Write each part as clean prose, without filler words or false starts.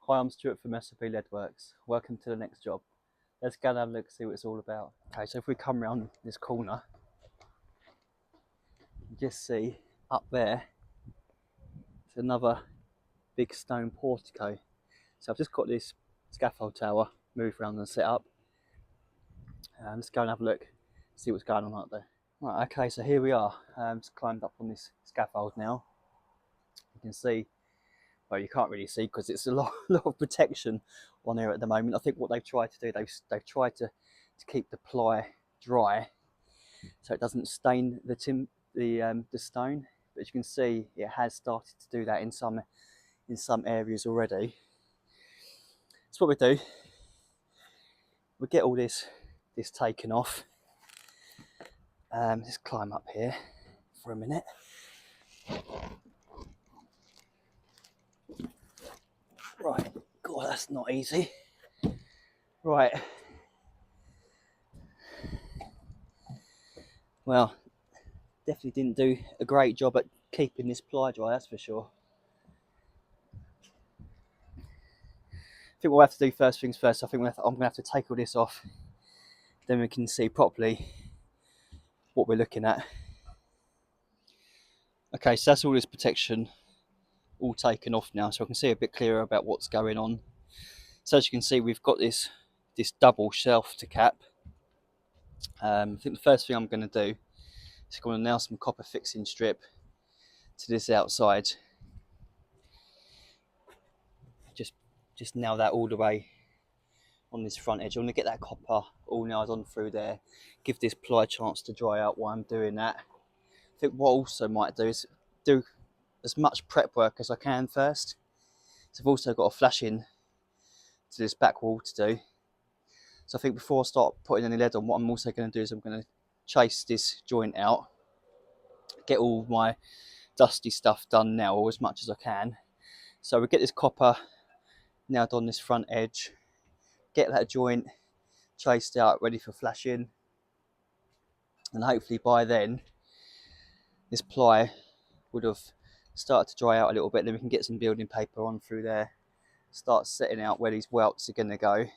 Hi, I'm Stuart from SB Leadworks. Welcome to the next job. Let's go and have a look, see what it's all about. Okay, so if we come around this corner, you just see up there, it's another big stone portico. So I've just got this scaffold tower moved around and set up. Let's go and have a look, see what's going on up there. Right, okay, so here we are. Just climbed up on this scaffold now. You can see, well, you can't really see because it's a lot of protection on here at the moment. I think what they've tried to do, they've tried to keep the ply dry so it doesn't stain the stone. But as you can see, it has started to do that in some areas already. So what we do, we get all this taken off. Let's climb up here for a minute. Right, God, that's not easy. Right. Well, definitely didn't do a great job at keeping this ply dry, that's for sure. I think what we'll have to do first things first, I'm going to have to take all this off. Then we can see properly what we're looking at. Okay, so that's all this protection all taken off now, so I can see a bit clearer about what's going on. So as you can see, we've got this double shelf to cap. I think the first thing I'm going to do is I'm going to nail some copper fixing strip to this outside. Just nail that all the way on this front edge. I'm going to get that copper all nailed on through there, give this ply a chance to dry out while I'm doing that. I think what I also might do is do as much prep work as I can first. So I've also got a flashing to this back wall to do. So I think before I start putting any lead on, what I'm also going to do is I'm going to chase this joint out, get all my dusty stuff done now, or as much as I can. So we get this copper nailed on this front edge, get that joint chased out, ready for flashing, and hopefully by then this ply would have started to dry out a little bit. Then we can get some building paper on through there, start setting out where these welts are going to go.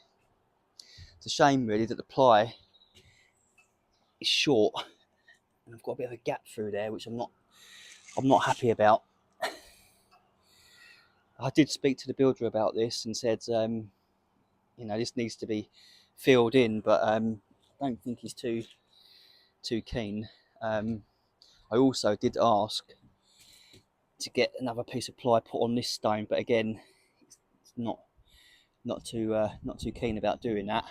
It's a shame really that the ply is short and I've got a bit of a gap through there, which I'm not happy about. I did speak to the builder about this and said, this needs to be filled in, but I don't think he's too keen. I also did ask to get another piece of ply put on this stone, but again, it's not too keen about doing that.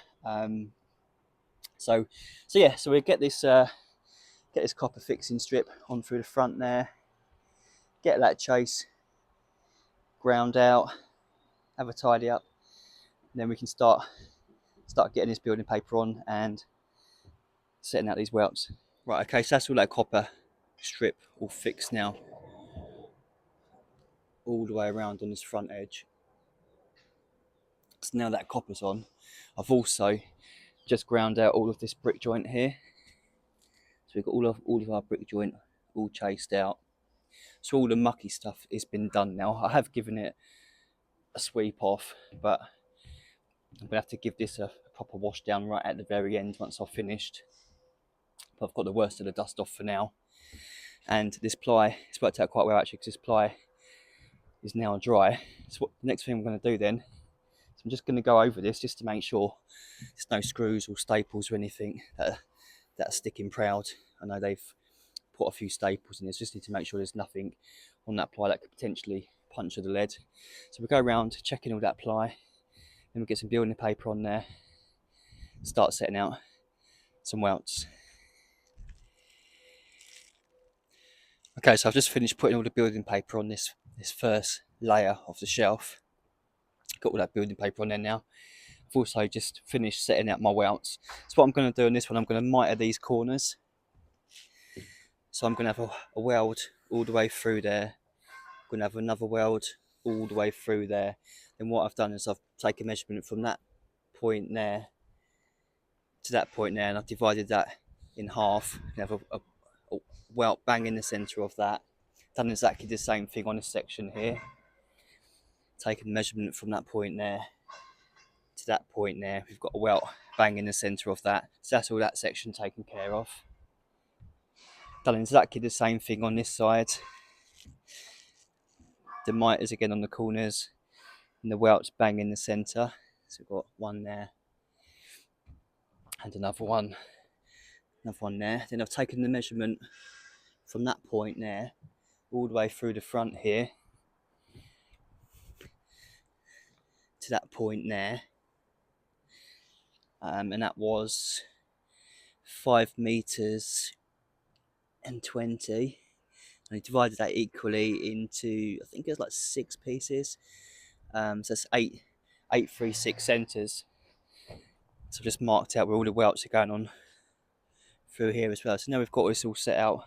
So we get this copper fixing strip on through the front there, get that chase ground out, have a tidy up, and then we can start getting this building paper on and setting out these welts. Right, okay, so that's all that copper strip all fixed now, all the way around on this front edge. So now that copper's on, I've also just ground out all of this brick joint here. So we've got all of our brick joint all chased out. So all the mucky stuff has been done now. I have given it a sweep off, but I'm gonna have to give this a proper wash down right at the very end once I've finished. But I've got the worst of the dust off for now. And this ply, it's worked out quite well actually, because this ply is now dry. So the next thing I'm going to do then, is I'm just going to go over this just to make sure there's no screws or staples or anything that are sticking proud. I know they've put a few staples in this, just need to make sure there's nothing on that ply that could potentially puncture the lead. So we go around checking all that ply, then we get some building paper on there, start setting out some welts. Okay, so I've just finished putting all the building paper on this first layer of the shelf. Got all that building paper on there now. I've also just finished setting out my welts. So what I'm going to do on this one, I'm going to miter these corners. So I'm going to have a weld all the way through there. I'm going to have another weld all the way through there. Then what I've done is I've taken measurement from that point there to that point there, and I've divided that in half. You have a welt bang in the centre of that. Done exactly the same thing on this section here. taken measurement from that point there to that point there. We've got a welt bang in the centre of that. So that's all that section taken care of. Done exactly the same thing on this side. The miters again on the corners and the welts bang in the centre. So we've got one there and another one there. Then I've taken the measurement from that point there all the way through the front here to that point there, and that was 5 meters and 20. And I divided that equally into, I think it was like 6 pieces. So that's 836 centres. So I've just marked out where all the welts are going on through here as well. So now we've got this all set out,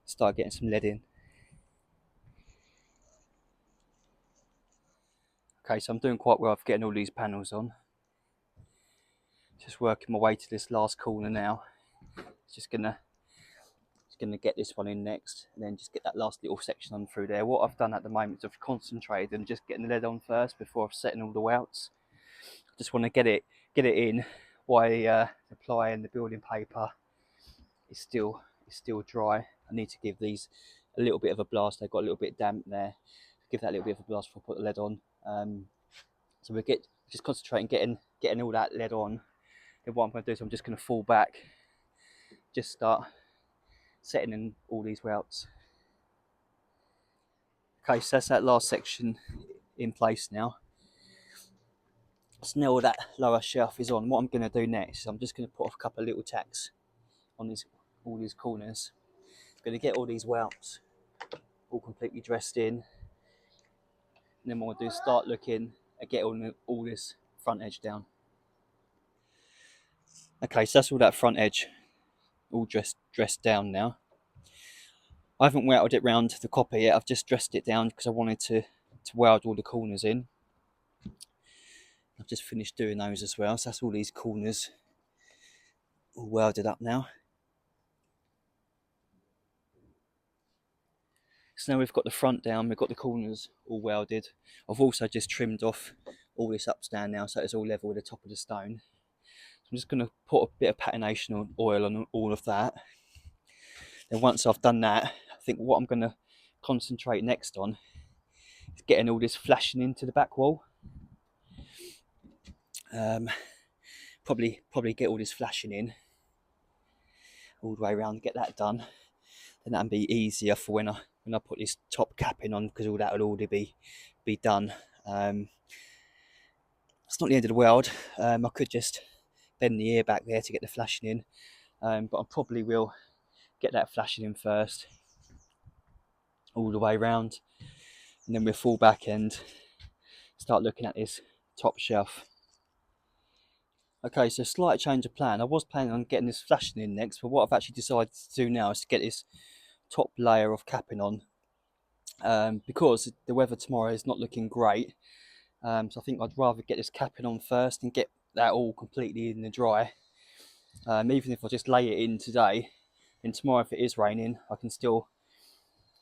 start getting some lead in. Okay, so I'm doing quite well for getting all these panels on. Just working my way to this last corner now. Just gonna get this one in next, and then just get that last little section on through there. What I've done at the moment is I've concentrated on just getting the lead on first before I've setting all the welts. Just want to get it in while the ply and the building paper is still dry. I need to give these a little bit of a blast. They've got a little bit damp there. Give that a little bit of a blast before I put the lead on. So we just concentrating getting all that lead on. Then what I'm going to do is I'm just going to fall back, just start setting in all these welts. Okay, so that's that last section in place now. So now all that lower shelf is on, what I'm going to do next is I'm just going to put off a couple of little tacks on all these corners. I'm going to get all these welts all completely dressed in, and then what I'll do is start looking and get all this front edge down. Okay, so that's all that front edge all dressed down now. I haven't welded it round the copper yet. I've just dressed it down because I wanted to weld all the corners in. I've just finished doing those as well. So that's all these corners all welded up now. So now we've got the front down, we've got the corners all welded. I've also just trimmed off all this upstand now, so it's all level with the top of the stone. So I'm just going to put a bit of patination oil on all of that. Then once I've done that, I think what I'm going to concentrate next on is getting all this flashing into the back wall. Probably get all this flashing in all the way around, get that done. Then that'll be easier for when I put this top capping on, because all that will already be done. It's not the end of the world. I could just bend the ear back there to get the flashing in, but I probably will get that flashing in first, all the way around, and then we'll fall back and start looking at this top shelf. Okay, so slight change of plan. I was planning on getting this flashing in next, but what I've actually decided to do now is to get this top layer of capping on, because the weather tomorrow is not looking great. So I think I'd rather get this capping on first and get that all completely in the dry. Even if I just lay it in today, then tomorrow if it is raining, I can still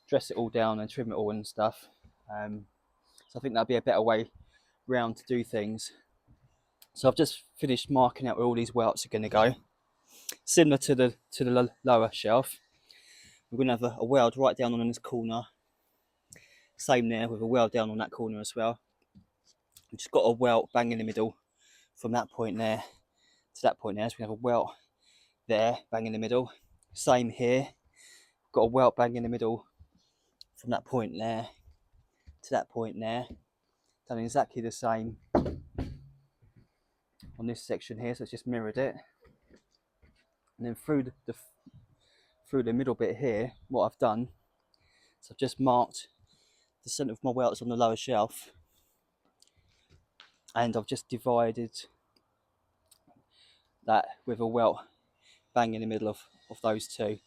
dress it all down and trim it all and stuff. So I think that'd be a better way round to do things. So I've just finished marking out where all these welts are going to go. Similar to the lower shelf, we're going to have a weld right down on this corner. Same there, with a weld down on that corner as well. We've just got a welt bang in the middle from that point there to that point there. So we have a welt there, bang in the middle. Same here, got a welt bang in the middle from that point there to that point there. Done exactly the same on this section here, so it's just mirrored it. And then through the middle bit here, what I've done is I've just marked the centre of my welts on the lower shelf, and I've just divided that with a welt bang in the middle of those two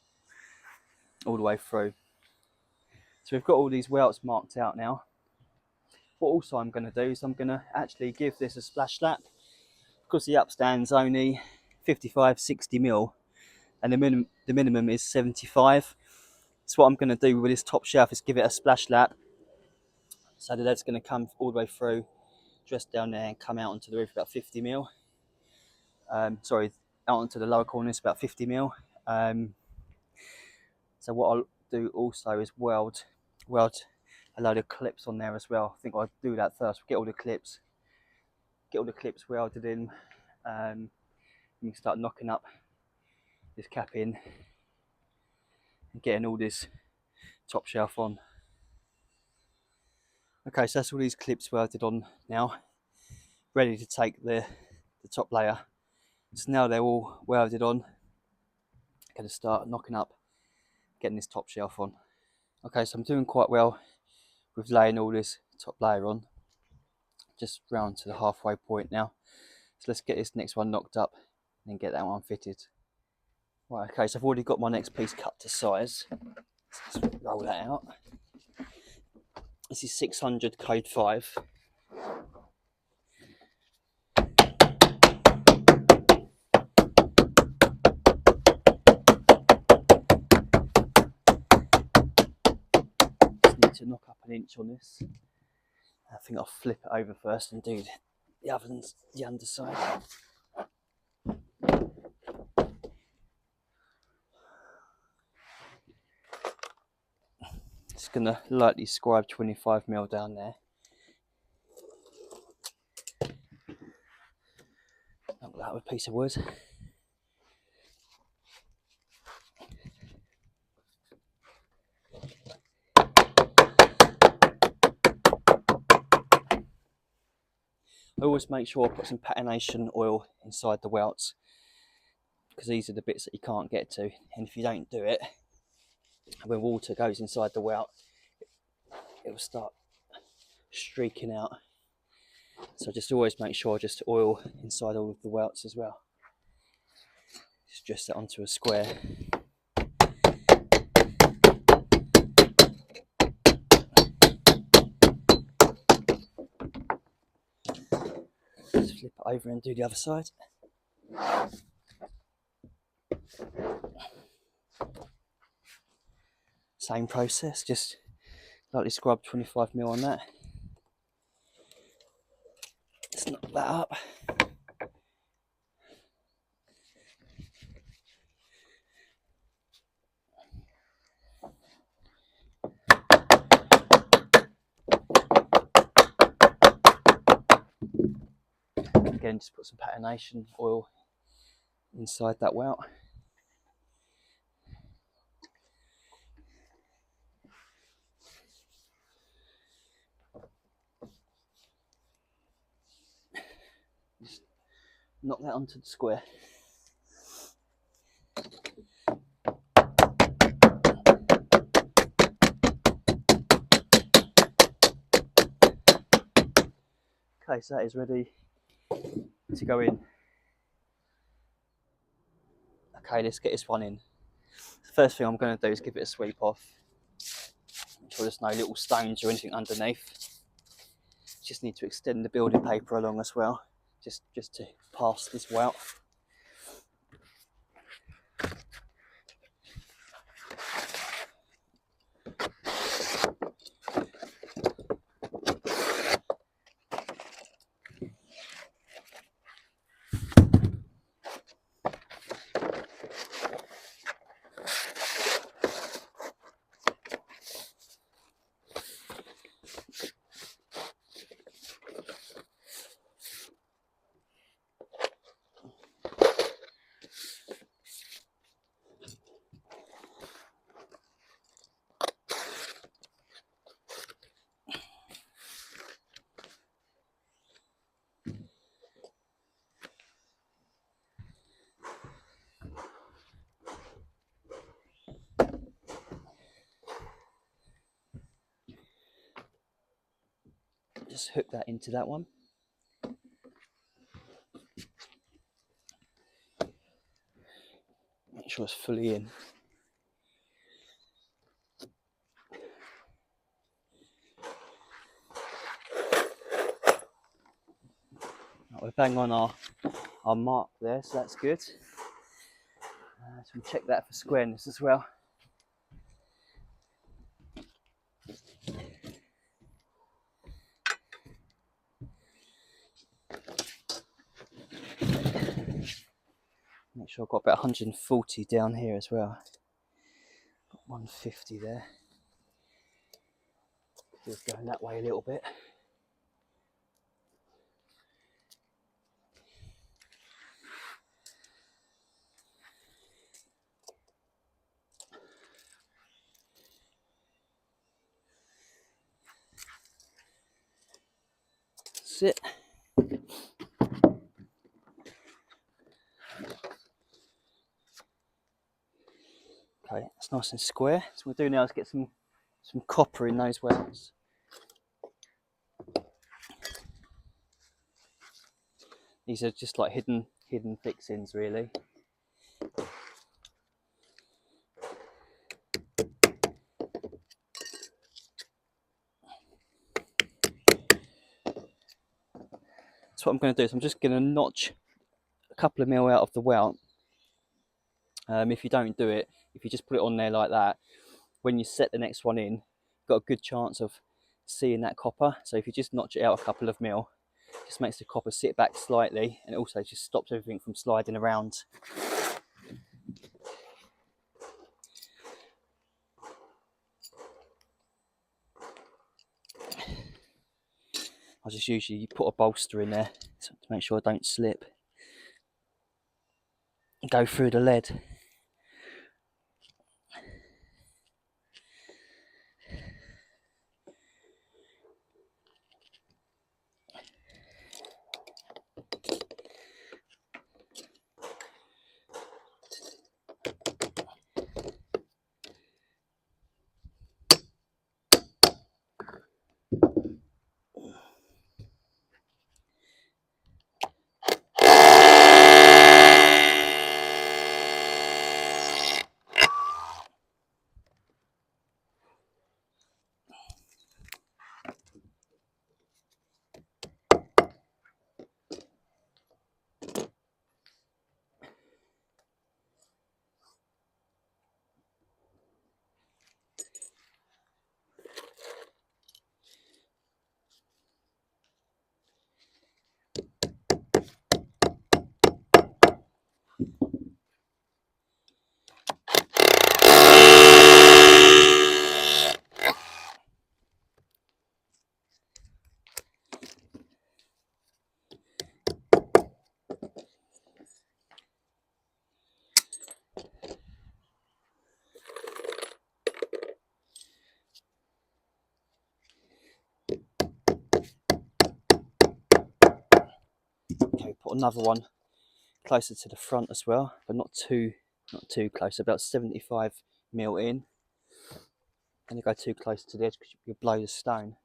all the way through. So we've got all these welts marked out now. What also I'm going to do is I'm going to actually give this a splash slap, because the upstand's only 55-60mm and the minimum is 75. So what I'm going to do with this top shelf is give it a splash lap So the lead's going to come all the way through, just down there, and come out onto the roof about 50 mil. Sorry, out onto the lower cornice about 50 mil. So what I'll do also is weld a load of clips on there as well. I think I'll do that first. Get all the clips welded in. You can start knocking up this cap in and getting all this top shelf on. Okay, so that's all these clips welded on now, ready to take the top layer. So now they're all welded on, I'm going to start knocking up, getting this top shelf on. Okay, so I'm doing quite well with laying all this top layer on, just round to the halfway point now. So let's get this next one knocked up and then get that one fitted. Right, okay, so I've already got my next piece cut to size. Let's roll that out. This is 600 code 5. Just need to knock up an inch on this. I think I'll flip it over first and do the underside. Just gonna lightly scribe 25 mil down there. Knock that with a piece of wood. I always make sure I put some patination oil inside the welts, because these are the bits that you can't get to, and if you don't do it, when water goes inside the welt, it will start streaking out. So just always make sure just oil inside all of the welts as well. Just dress that onto a square. Just flip it over and do the other side. Same process, just lightly scrub 25 mil on that. Let's knock that up. Again, just put some patination oil inside that welt. Just knock that onto the square. Okay, so that is ready to go in. Okay, let's get this one in. The first thing I'm going to do is give it a sweep off. Make sure there's no little stones or anything underneath. Just need to extend the building paper along as well, just to pass this welt. Just hook that into that one. Make sure it's fully in. Right, we're bang on our mark there, so that's good. So we'll check that for squareness as well. sure I've got about 140 down here as well. Got 150 there. Just going that way a little bit. That's it. Okay, it's nice and square. So what we'll do now is get some copper in those welds. These are just like hidden fixings, really. So what I'm going to do is I'm just going to notch a couple of mil out of the welt. If you don't do it, if you just put it on there like that, when you set the next one in, you've got a good chance of seeing that copper. So if you just notch it out a couple of mil, it just makes the copper sit back slightly, and it also just stops everything from sliding around. I just usually put a bolster in there to make sure I don't slip. Go through the lead. Okay, put another one closer to the front as well, but not too close. About 75 mil in. And you go too close to the edge because you'll blow the stone.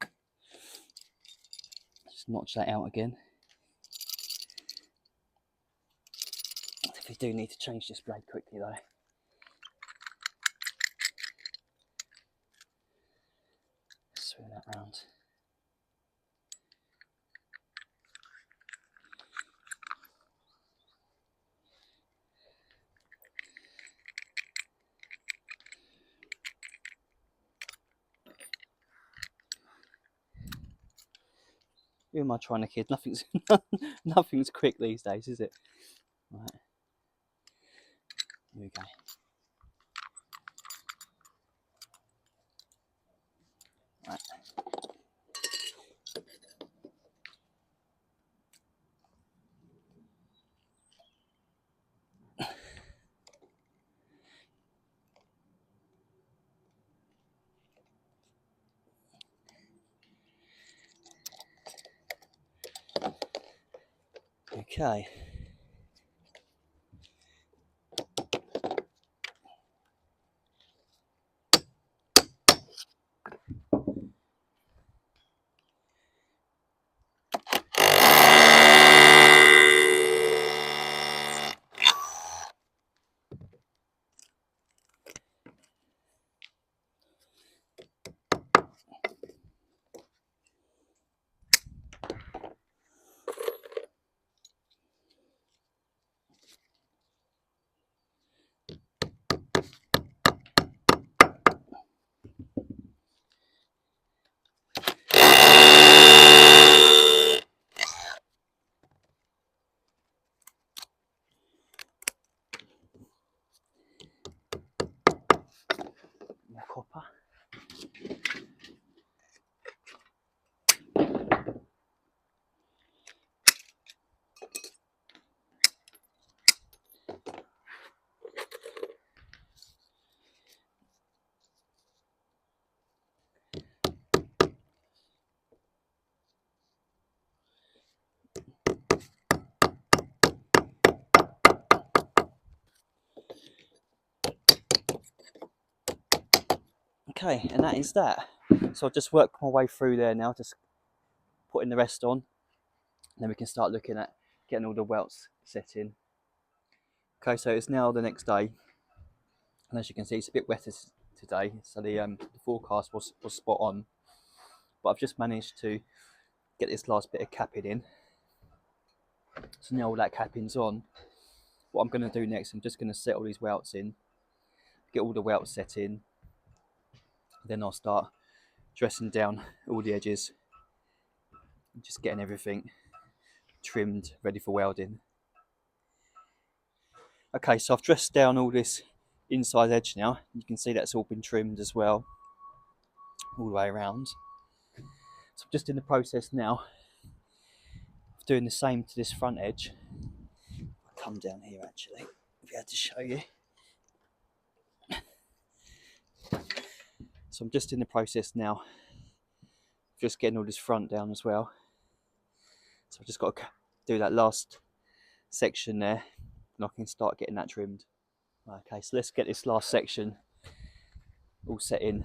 Just notch that out again. If you do need to change this blade quickly though. Swing that round. Who am I trying to kid? Nothing's quick these days, is it? Right. Here we go. Right. Okay. Okay, and that is that. So I'll just work my way through there now, just putting the rest on, and then we can start looking at getting all the welts set in. Okay, so it's now the next day, and as you can see, it's a bit wetter today, so the forecast was spot on. But I've just managed to get this last bit of capping in. So now all that capping's on, what I'm going to do next, I'm just going to set all these welts in, get all the welts set in, then I'll start dressing down all the edges, just getting everything trimmed, ready for welding. Okay, so I've dressed down all this inside edge now. You can see that's all been trimmed as well, all the way around. So I'm just in the process now of doing the same to this front edge. I'll come down here actually, if I had to show you. So I'm just in the process now of just getting all this front down as well. So I've just got to do that last section there, and I can start getting that trimmed. Okay, so let's get this last section all set in.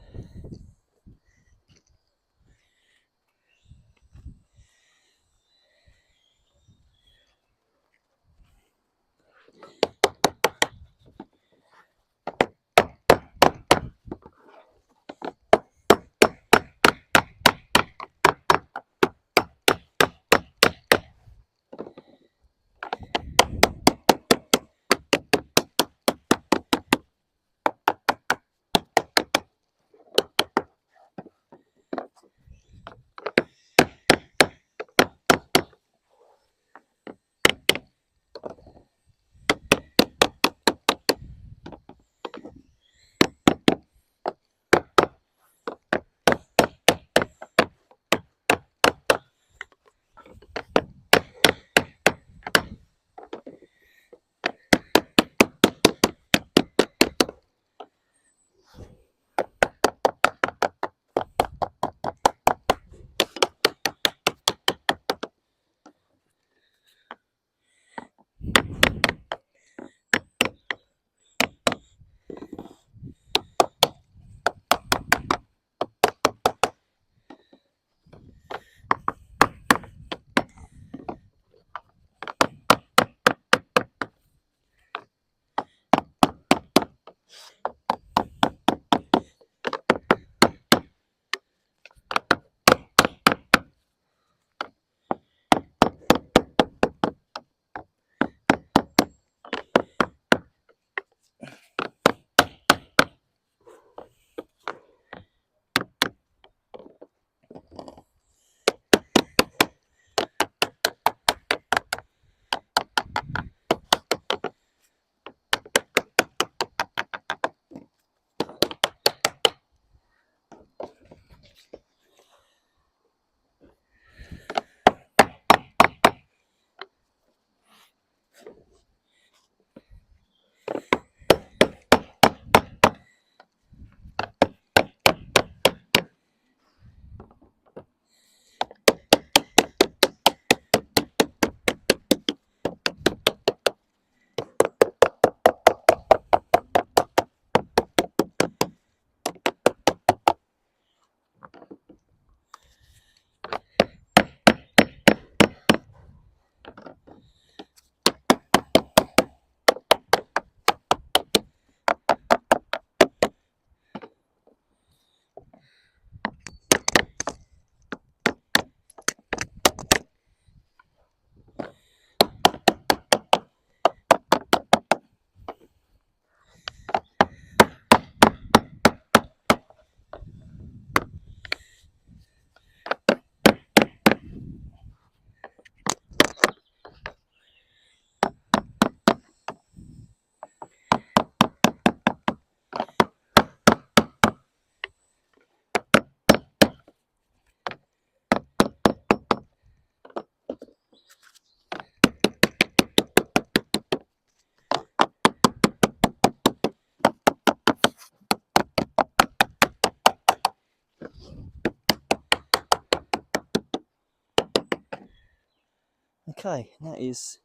Okay, that is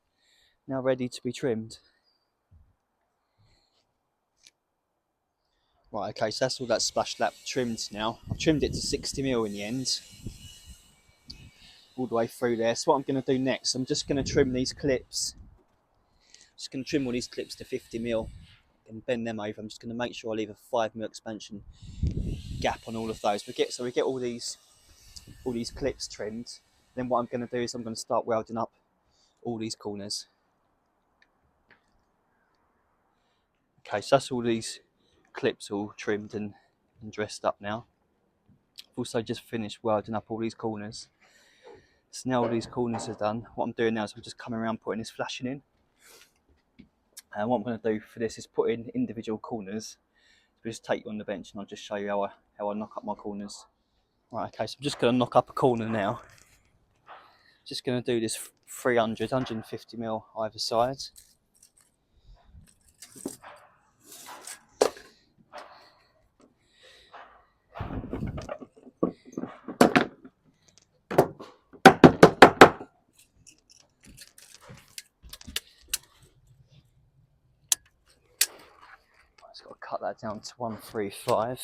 now ready to be trimmed. Right, okay, so that's all that splash lap trimmed now. I've trimmed it to 60mm in the end, all the way through there. So what I'm going to do next, I'm just going to trim these clips. Just going to trim all these clips to 50mm and bend them over. I'm just going to make sure I leave a 5mm expansion gap on all of those. So we get all these clips trimmed. Then what I'm going to do is I'm going to start welding up all these corners. Okay, so that's all these clips all trimmed and dressed up now. I've also just finished welding up all these corners. So now all these corners are done, what I'm doing now is I'm just coming around putting this flashing in. And what I'm going to do for this is put in individual corners. So just take you on the bench and I'll just show you how I knock up my corners. Right, okay, so I'm just going to knock up a corner now. Just going to do this 150mm either side. Just got to cut that down to 135.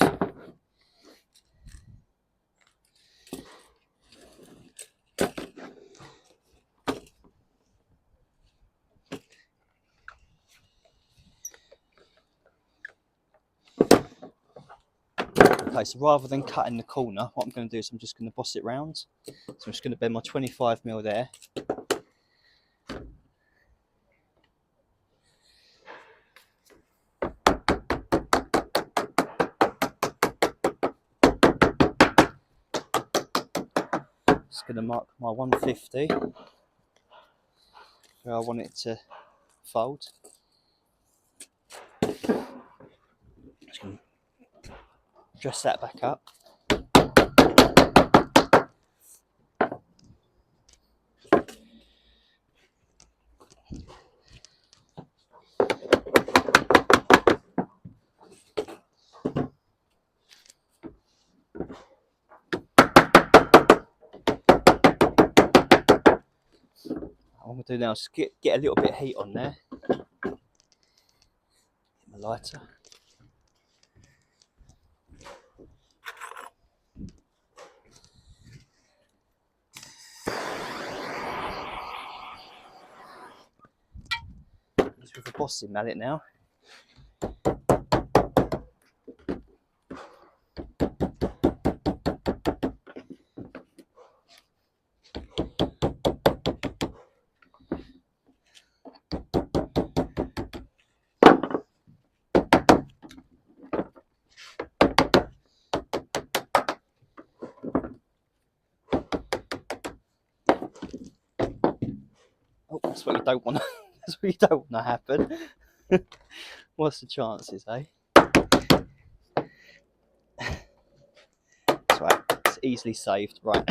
Okay, so rather than cutting the corner, what I'm going to do is I'm just going to boss it round. So I'm just going to bend my 25mm there. Just going to mark my 150 where I want it to fold. Just going to dress that back up. What I'm going to do now is get a little bit of heat on there. Get my lighter. Just with a bossing mallet now. Oh, that's what you don't want. That's what you don't want to happen. What's the chances, eh? That's right. It's easily saved, right?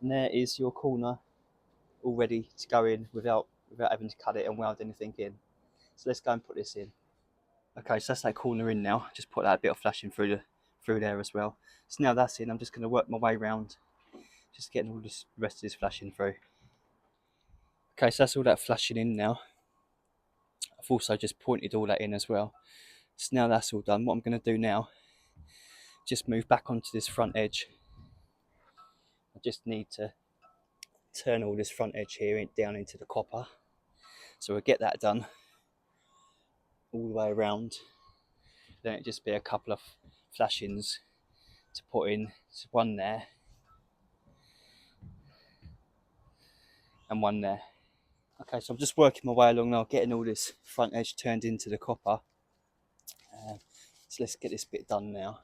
And there is your corner all ready to go in without having to cut it and weld anything in. So let's go and put this in. Okay, so that's that corner in now. Just put that bit of flashing through there as well. So now that's in, I'm just going to work my way around, just getting all this rest of this flashing through. Okay, so that's all that flashing in now. I've also just pointed all that in as well. So now that's all done, what I'm going to do now, just move back onto this front edge. I just need to turn all this front edge here down into the copper. So we'll get that done all the way around. Then it'll just be a couple of flashings to put in. So one there and one there. Okay, so I'm just working my way along now, getting all this front edge turned into the copper. So let's get this bit done now.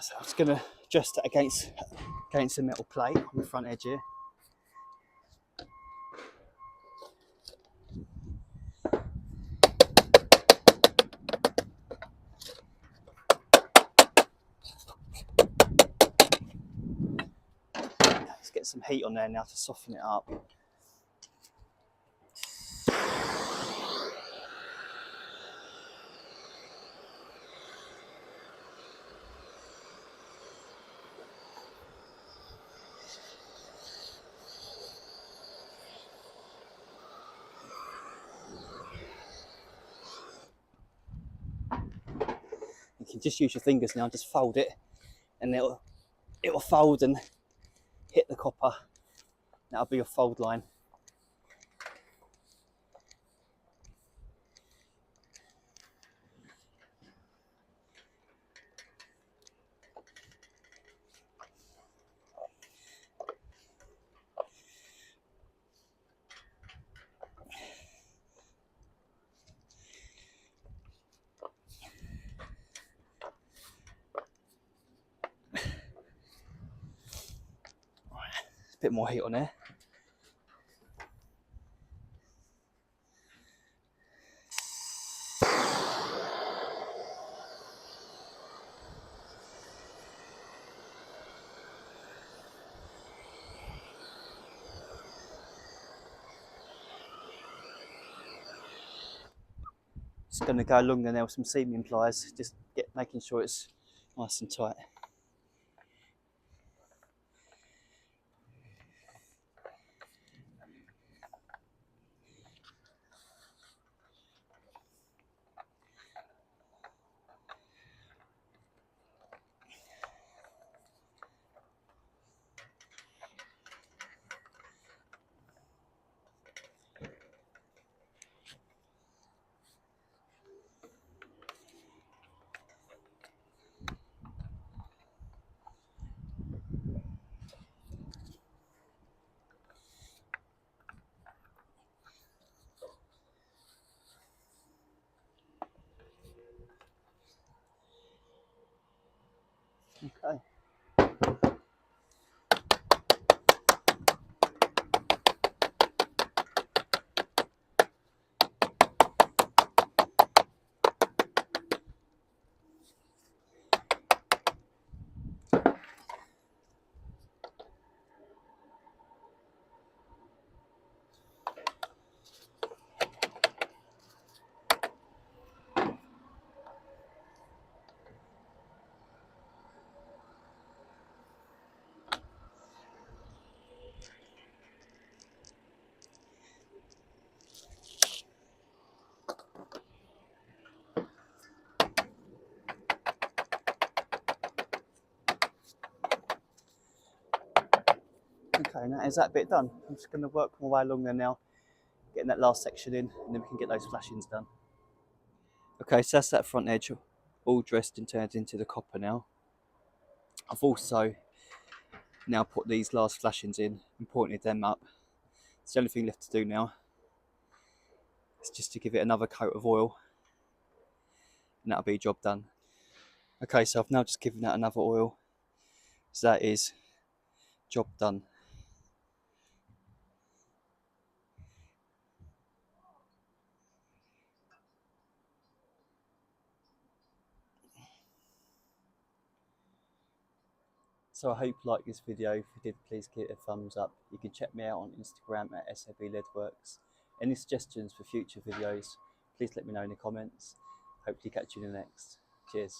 So I'm just going to adjust it against the metal plate on the front edge here. Let's get some heat on there now to soften it up. You can just use your fingers now, just fold it, and it'll fold and hit the copper. That'll be your fold line. A bit more heat on there. Just going to go along there now with some seaming pliers, just making sure it's nice and tight. Okay. Okay, now is that bit done? I'm just going to work my way along there now, getting that last section in, and then we can get those flashings done. Okay, so that's that front edge all dressed and turned into the copper now. I've also now put these last flashings in and pointed them up. It's the only thing left to do now. It's just to give it another coat of oil, and that'll be job done. Okay, so I've now just given that another oil, so that is job done. So I hope you liked this video. If you did, please give it a thumbs up. You can check me out on Instagram at SABLeadworks. Any suggestions for future videos, please let me know in the comments. Hopefully catch you in the next. Cheers.